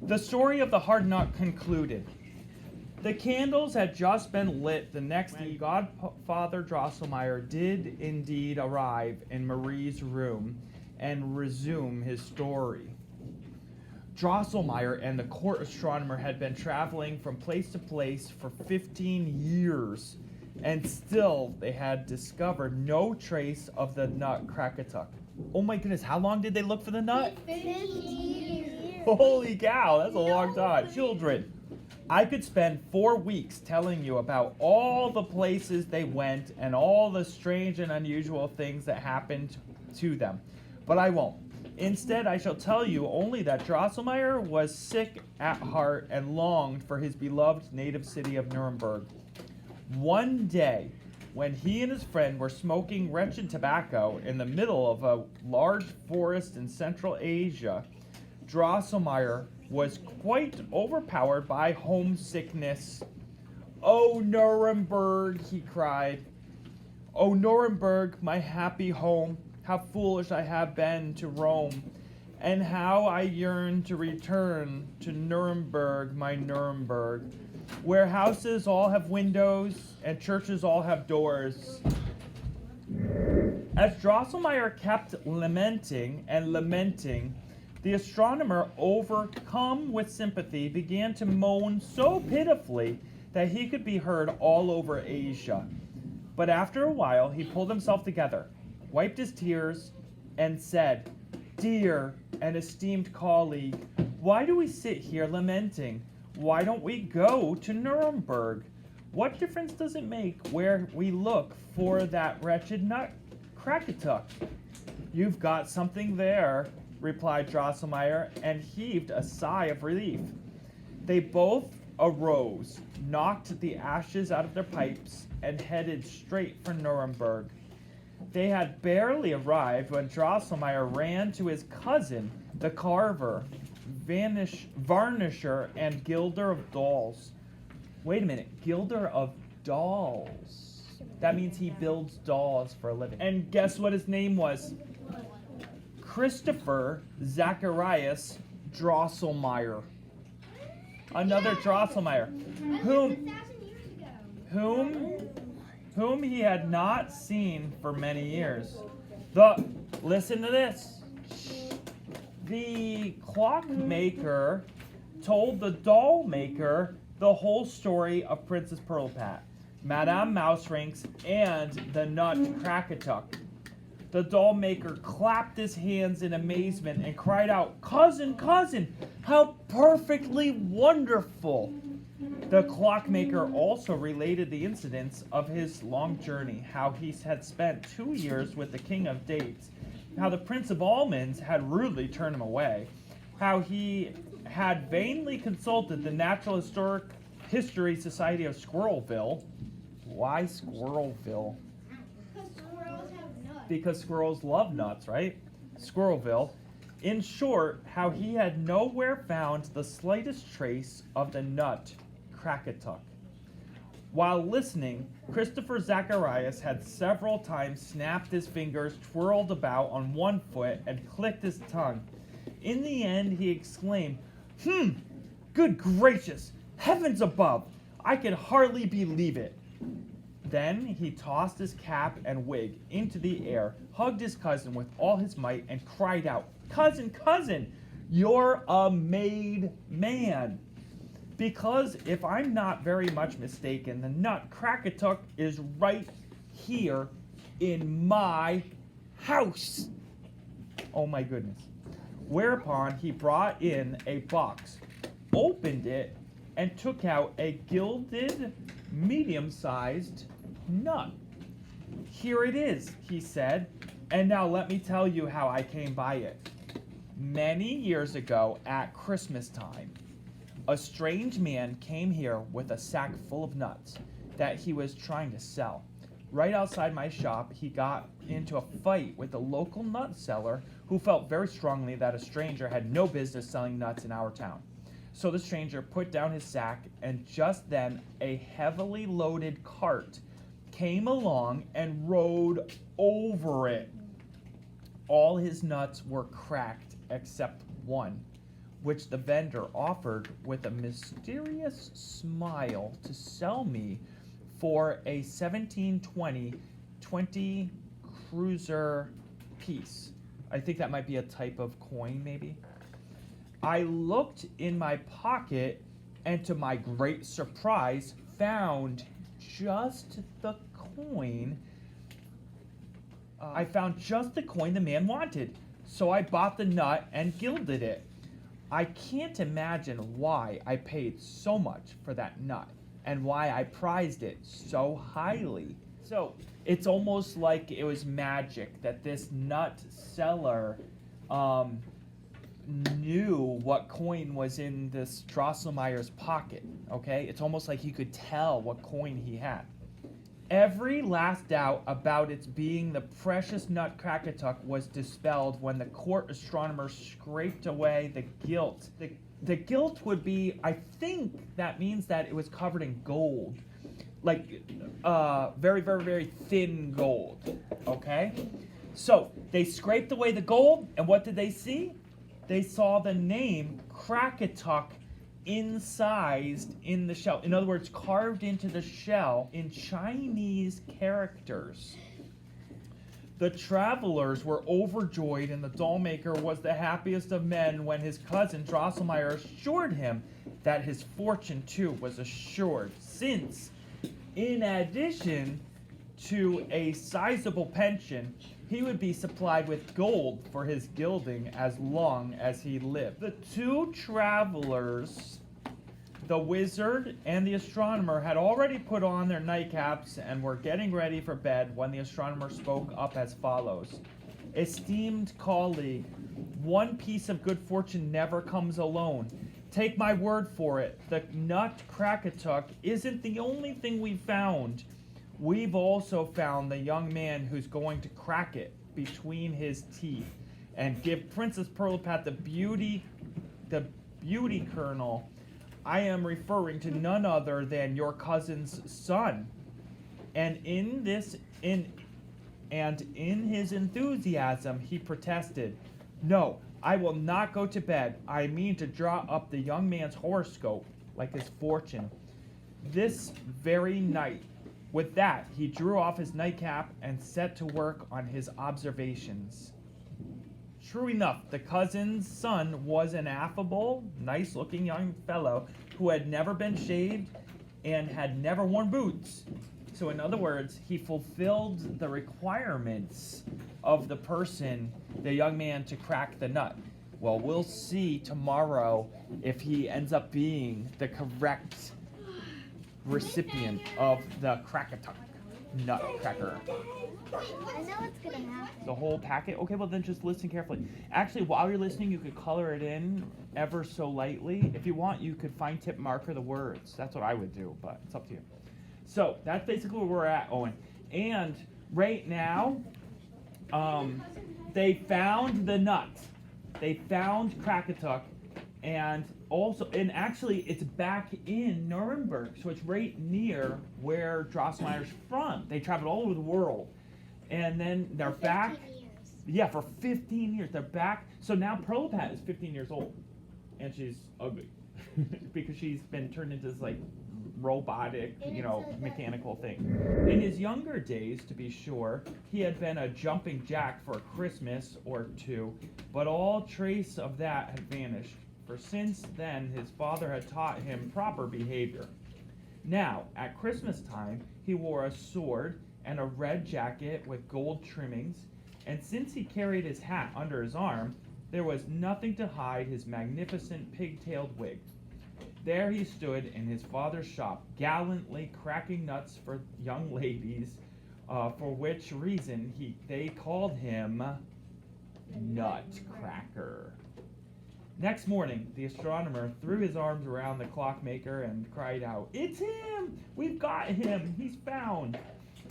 The story of the hard nut concluded. The candles had just been lit the next day. Godfather Drosselmeyer did indeed arrive in Marie's room and resume his story. Drosselmeyer and the court astronomer had been traveling from place to place for 15 years, and still they had discovered no trace of the Nutcracker. Oh my goodness, how long did they look for the nut? 15 years. Holy cow, that's a long time. Children, I could spend 4 weeks telling you about all the places they went and all the strange and unusual things that happened to them, but I won't. Instead, I shall tell you only that Drosselmeyer was sick at heart and longed for his beloved native city of Nuremberg. One day, when he and his friend were smoking wretched tobacco in the middle of a large forest in Central Asia, Drosselmeyer was quite overpowered by homesickness. "Oh, Nuremberg," he cried. "Oh, Nuremberg, my happy home. How foolish I have been to roam, and how I yearn to return to Nuremberg, my Nuremberg, where houses all have windows and churches all have doors." As Drosselmeyer kept lamenting and lamenting, the astronomer, overcome with sympathy, began to moan so pitifully that he could be heard all over Asia. But after a while, he pulled himself together, wiped his tears, and said, "Dear and esteemed colleague, why do we sit here lamenting? Why don't we go to Nuremberg? What difference does it make where we look for that wretched Nutcracker?" "You've got something there," replied Drosselmeyer, and heaved a sigh of relief. They both arose, knocked the ashes out of their pipes, and headed straight for Nuremberg. They had barely arrived when Drosselmeyer ran to his cousin, the carver, varnisher, and gilder of dolls. Wait a minute, gilder of dolls. That means he builds dolls for a living. And guess what his name was? Christopher Zacharias Drosselmeyer. Another Drosselmeyer, whom he had not seen for many years. Listen to this. The clockmaker told the doll maker the whole story of Princess Pirlipat, Madame Mouserings, and the Nutcracker. The doll maker clapped his hands in amazement and cried out, "Cousin, cousin, how perfectly wonderful!" The clockmaker also related the incidents of his long journey, how he had spent 2 years with the King of Dates, how the Prince of Almonds had rudely turned him away, how he had vainly consulted the Natural History Society of Squirrelville. Why Squirrelville? Because squirrels love nuts, right? Squirrelville. In short, how he had nowhere found the slightest trace of the Nutcracker. While listening, Christopher Zacharias had several times snapped his fingers, twirled about on one foot, and clicked his tongue. In the end, he exclaimed, "Good gracious! Heavens above! I can hardly believe it." Then he tossed his cap and wig into the air, hugged his cousin with all his might, and cried out, "Cousin, cousin, you're a made man. Because if I'm not very much mistaken, the Nutcracker is right here in my house." Oh my goodness. Whereupon he brought in a box, opened it, and took out a gilded, medium-sized nut. "Here it is," he said, "and now let me tell you how I came by it. Many years ago, at Christmas time, a strange man came here with a sack full of nuts that he was trying to sell. Right outside my shop, he got into a fight with a local nut seller who felt very strongly that a stranger had no business selling nuts in our town. So the stranger put down his sack, and just then a heavily loaded cart came along and rode over it. All his nuts were cracked except one. which the vendor offered with a mysterious smile to sell me for a 1720 cruiser piece. I think that might be a type of coin, maybe. I looked in my pocket and to my great surprise found just the coin. I found just the coin the man wanted. So I bought the nut and gilded it. I can't imagine why I paid so much for that nut and why I prized it so highly. So it's almost like it was magic that this nut seller knew what coin was in this Drosselmeyer's pocket, okay? It's almost like he could tell what coin he had. Every last doubt about its being the precious Nutcracker was dispelled when the court astronomer scraped away the gilt. The gilt would be, I think that means that it was covered in gold. Like very, very, very thin gold, okay? So they scraped away the gold, and what did they see? They saw the name Crackatuck incised in the shell. In other words, carved into the shell in Chinese characters. The travelers were overjoyed, and the doll maker was the happiest of men when his cousin Drosselmeyer assured him that his fortune too was assured, since, in addition to a sizable pension, he would be supplied with gold for his gilding as long as he lived. The two travelers, the wizard and the astronomer, had already put on their nightcaps and were getting ready for bed when the astronomer spoke up as follows. Esteemed colleague, one piece of good fortune never comes alone. Take my word for it, the Nutcracker isn't the only thing we found. We've also found the young man who's going to crack it between his teeth and give Princess Perlipat the beauty kernel. I am referring to none other than your cousin's son. And in his enthusiasm, he protested, "No, I will not go to bed. I mean to draw up the young man's horoscope, like his fortune, this very night." With that, he drew off his nightcap and set to work on his observations. True enough, the cousin's son was an affable, nice-looking young fellow who had never been shaved and had never worn boots. So in other words, he fulfilled the requirements of the person, the young man, to crack the nut. Well, we'll see tomorrow if he ends up being the correct recipient of the Crackatuck Nutcracker. I know what's gonna happen. The whole packet? Okay, well then just listen carefully. Actually, while you're listening, you could color it in ever so lightly. If you want, you could fine tip marker the words. That's what I would do, but it's up to you. So that's basically where we're at, Owen. And right now, they found the nut. They found Crackatuck, and actually it's back in Nuremberg, so it's right near where Drosselmeyer's from. They traveled all over the world, and then they're back. Yeah, for 15 years. They're back. So now Perlipat is 15 years old, and she's ugly because she's been turned into this like robotic, mechanical thing. In his younger days, to be sure, he had been a jumping jack for a Christmas or two, but all trace of that had vanished, for since then his father had taught him proper behavior. Now, at Christmas time, he wore a sword and a red jacket with gold trimmings, and since he carried his hat under his arm, there was nothing to hide his magnificent pigtailed wig. There he stood in his father's shop, gallantly cracking nuts for young ladies, for which reason they called him Nutcracker. Next morning, the astronomer threw his arms around the clockmaker and cried out, "It's him! We've got him! He's found!"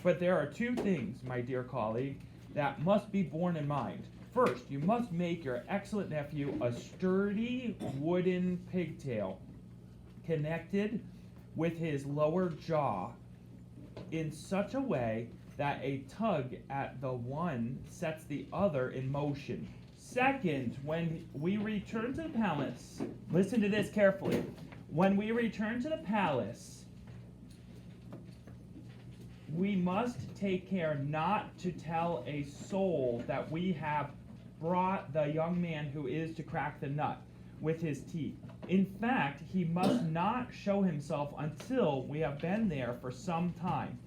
But there are two things, my dear colleague, that must be borne in mind. First, you must make your excellent nephew a sturdy wooden pigtail, connected with his lower jaw in such a way that a tug at the one sets the other in motion. Second, when we return to the palace, listen to this carefully. When we return to the palace, we must take care not to tell a soul that we have brought the young man who is to crack the nut with his teeth. In fact, he must not show himself until we have been there for some time.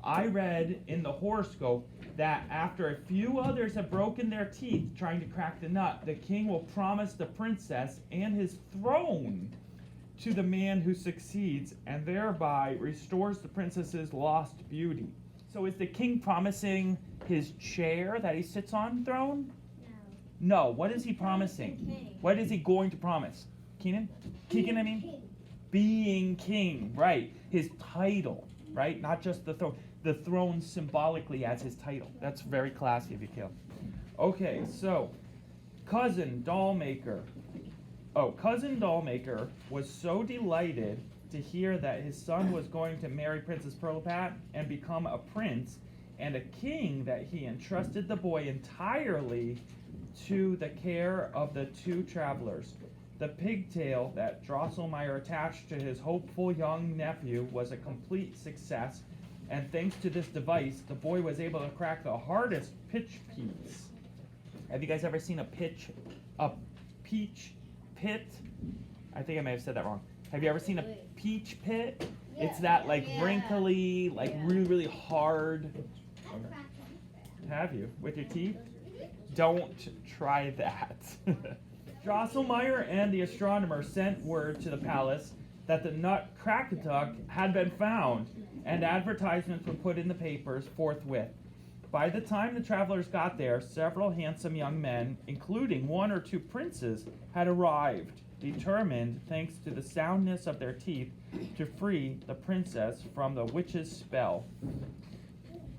I read in the horoscope that after a few others have broken their teeth trying to crack the nut, the king will promise the princess and his throne to the man who succeeds, and thereby restores the princess's lost beauty. So is the king promising his chair that he sits on throne? No. What is he promising? What is he going to promise? Keegan, I mean? Being king, right. His title, right? Not just the throne. The throne symbolically as his title. That's very classy of you, Caleb. Okay, so, Cousin Dollmaker was so delighted to hear that his son was going to marry Princess Pirlipat and become a prince and a king that he entrusted the boy entirely to the care of the two travelers. The pigtail that Drosselmeyer attached to his hopeful young nephew was a complete success, and thanks to this device, the boy was able to crack the hardest pitch piece. Have you guys ever seen a peach pit? I think I may have said that wrong. Have you ever seen a peach pit? Yeah. It's that wrinkly, really, really hard. Have you? With your teeth? Don't try that. Drosselmeyer and the astronomer sent word to the palace that the Nutcracker had been found, and advertisements were put in the papers forthwith. By the time the travelers got there, several handsome young men, including one or two princes, had arrived, determined, thanks to the soundness of their teeth, to free the princess from the witch's spell.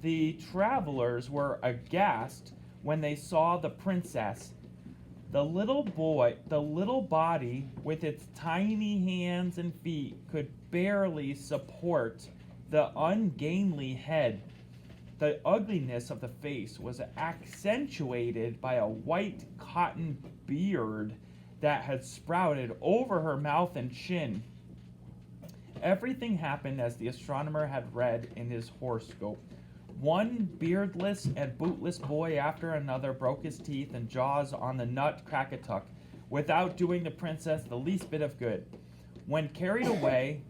The travelers were aghast when they saw the princess. The little body with its tiny hands and feet could barely support the ungainly head. The ugliness of the face was accentuated by a white cotton beard that had sprouted over her mouth and chin. Everything happened as the astronomer had read in his horoscope. One beardless and bootless boy after another broke his teeth and jaws on the Nutcracker without doing the princess the least bit of good. When carried away,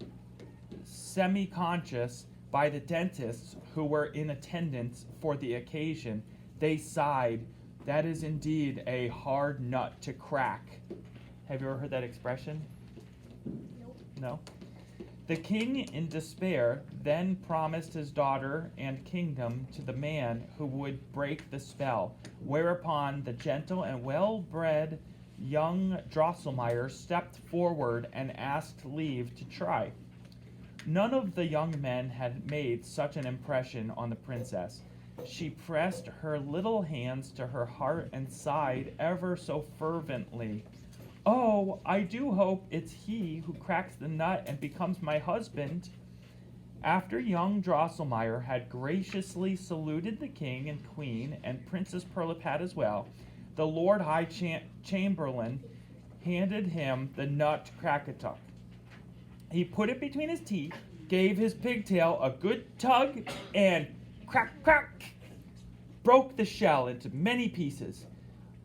semi-conscious, by the dentists who were in attendance for the occasion, they sighed, "That is indeed a hard nut to crack." Have you ever heard that expression? Nope. No? The king, in despair, then promised his daughter and kingdom to the man who would break the spell, whereupon the gentle and well-bred young Drosselmeyer stepped forward and asked leave to try. None of the young men had made such an impression on the princess. She pressed her little hands to her heart and sighed ever so fervently. "Oh, I do hope it's he who cracks the nut and becomes my husband." After young Drosselmeyer had graciously saluted the king and queen and Princess Pirlipat as well, the Lord High Chamberlain handed him the Nutcracker. He put it between his teeth, gave his pigtail a good tug, and crack, crack, broke the shell into many pieces.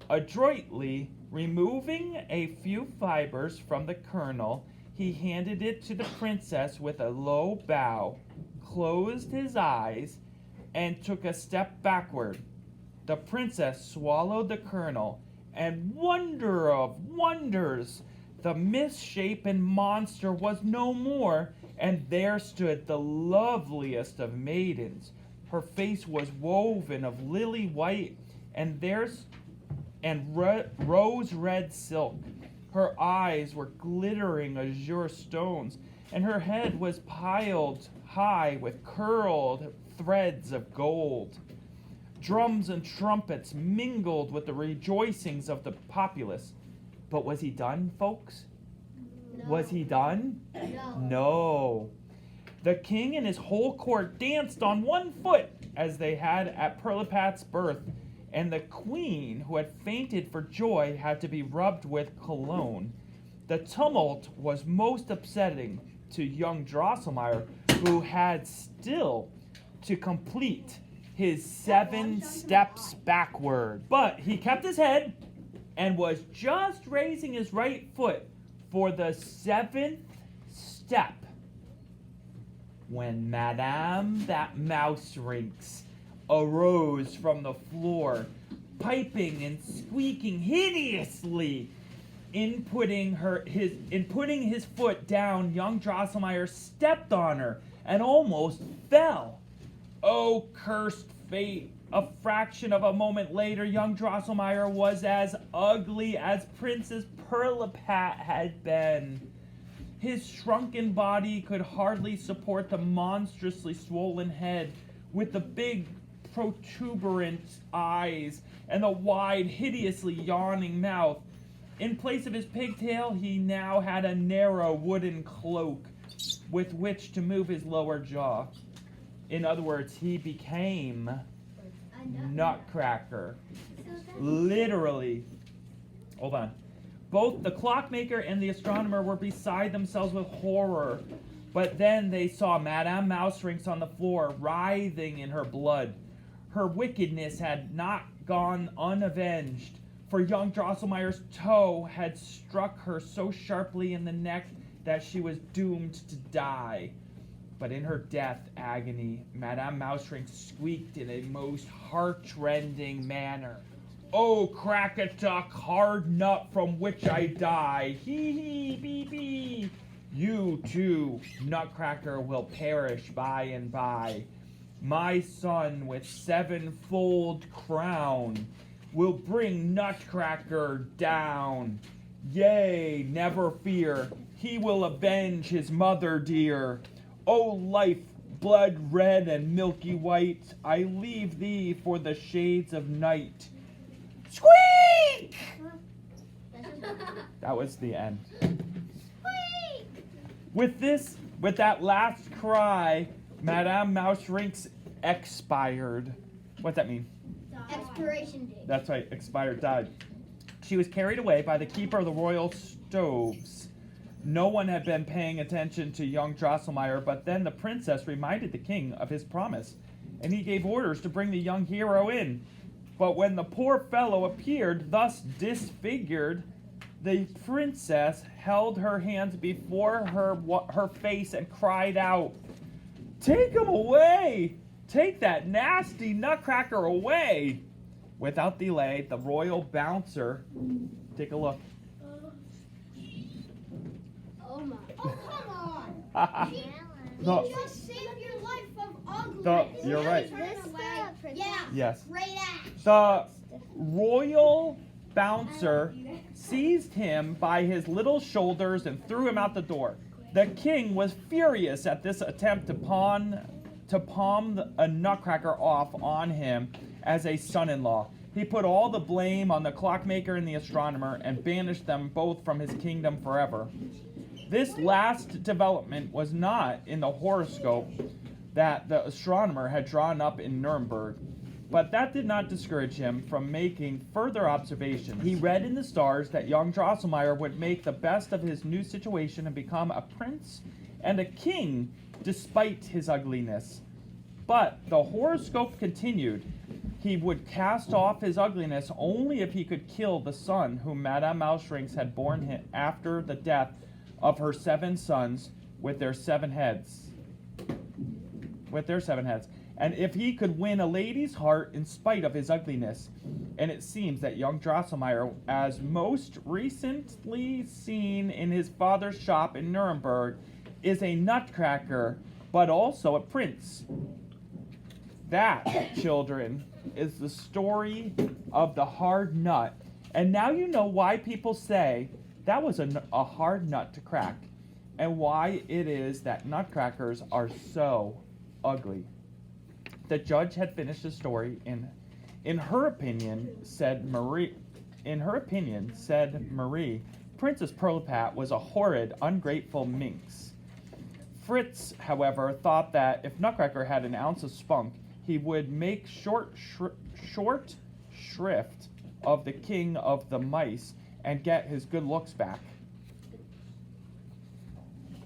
Adroitly removing a few fibers from the kernel, he handed it to the princess with a low bow, closed his eyes, and took a step backward. The princess swallowed the kernel, and wonder of wonders! The misshapen monster was no more, and there stood the loveliest of maidens. Her face was woven of lily white and rose red silk. Her eyes were glittering azure stones, and her head was piled high with curled threads of gold. Drums and trumpets mingled with the rejoicings of the populace. But was he done, folks? No. Was he done? No. No. The king and his whole court danced on one foot as they had at Pirlipat's birth, and the queen, who had fainted for joy, had to be rubbed with cologne. The tumult was most upsetting to young Drosselmeyer, who had still to complete his 7 steps backward. But he kept his head and was just raising his right foot for the 7th step when Madame that Mouselinx arose from the floor, piping and squeaking hideously. In putting his foot down, young Drosselmeyer stepped on her and almost fell. Oh, cursed fate! A fraction of a moment later, young Drosselmeyer was as ugly as Princess Pirlipat had been. His shrunken body could hardly support the monstrously swollen head, with the big protuberant eyes and the wide, hideously yawning mouth. In place of his pigtail, he now had a narrow wooden cloak with which to move his lower jaw. In other words, he became Nutcracker. Literally. Hold on. Both the clockmaker and the astronomer were beside themselves with horror. But then they saw Madame Mouselinx on the floor, writhing in her blood. Her wickedness had not gone unavenged, for young Drosselmeyer's toe had struck her so sharply in the neck that she was doomed to die. But in her death agony, Madame Mouselinx squeaked in a most heart-rending manner. "Oh, Crackatuck, hard nut from which I die, hee hee bee bee. You too, Nutcracker, will perish by and by. My son with 7-fold crown will bring Nutcracker down. Yea, never fear, he will avenge his mother dear. O life, blood red and milky white, I leave thee for the shades of night." Squeak! That was the end. With that last cry, Madame Mouselinx expired. What's that mean? Expiration date. That's right, expired, died. She was carried away by the keeper of the royal stoves. No one had been paying attention to young Drosselmeyer, but then the princess reminded the king of his promise, and he gave orders to bring the young hero in. But when the poor fellow appeared, thus disfigured, the princess held her hands before her face and cried out, "Take him away! Take that nasty Nutcracker away!" Without delay, the royal bouncer, take a look. Oh my. Oh, come on. He just saved your life from ugliness. You're right. Yeah. Yes. Great act. The royal bouncer seized him by his little shoulders and threw him out the door. The king was furious at this attempt to palm a Nutcracker off on him as a son-in-law. He put all the blame on the clockmaker and the astronomer and banished them both from his kingdom forever. This last development was not in the horoscope that the astronomer had drawn up in Nuremberg, but that did not discourage him from making further observations. He read in the stars that young Drosselmeyer would make the best of his new situation and become a prince and a king despite his ugliness. But the horoscope continued. He would cast off his ugliness only if he could kill the son whom Madame Mouselinx had borne him after the death of her 7 sons with their 7 heads. And if he could win a lady's heart in spite of his ugliness. And it seems that young Drosselmeyer, as most recently seen in his father's shop in Nuremberg, is a Nutcracker, but also a prince. That, children, is the story of the hard nut. And now you know why people say that was a hard nut to crack, and why it is that Nutcrackers are so ugly. The judge had finished the story in her opinion, said Marie, Princess Pirlipat was a horrid, ungrateful minx. Fritz, however, thought that if Nutcracker had an ounce of spunk, he would make short shrift of the king of the mice and get his good looks back.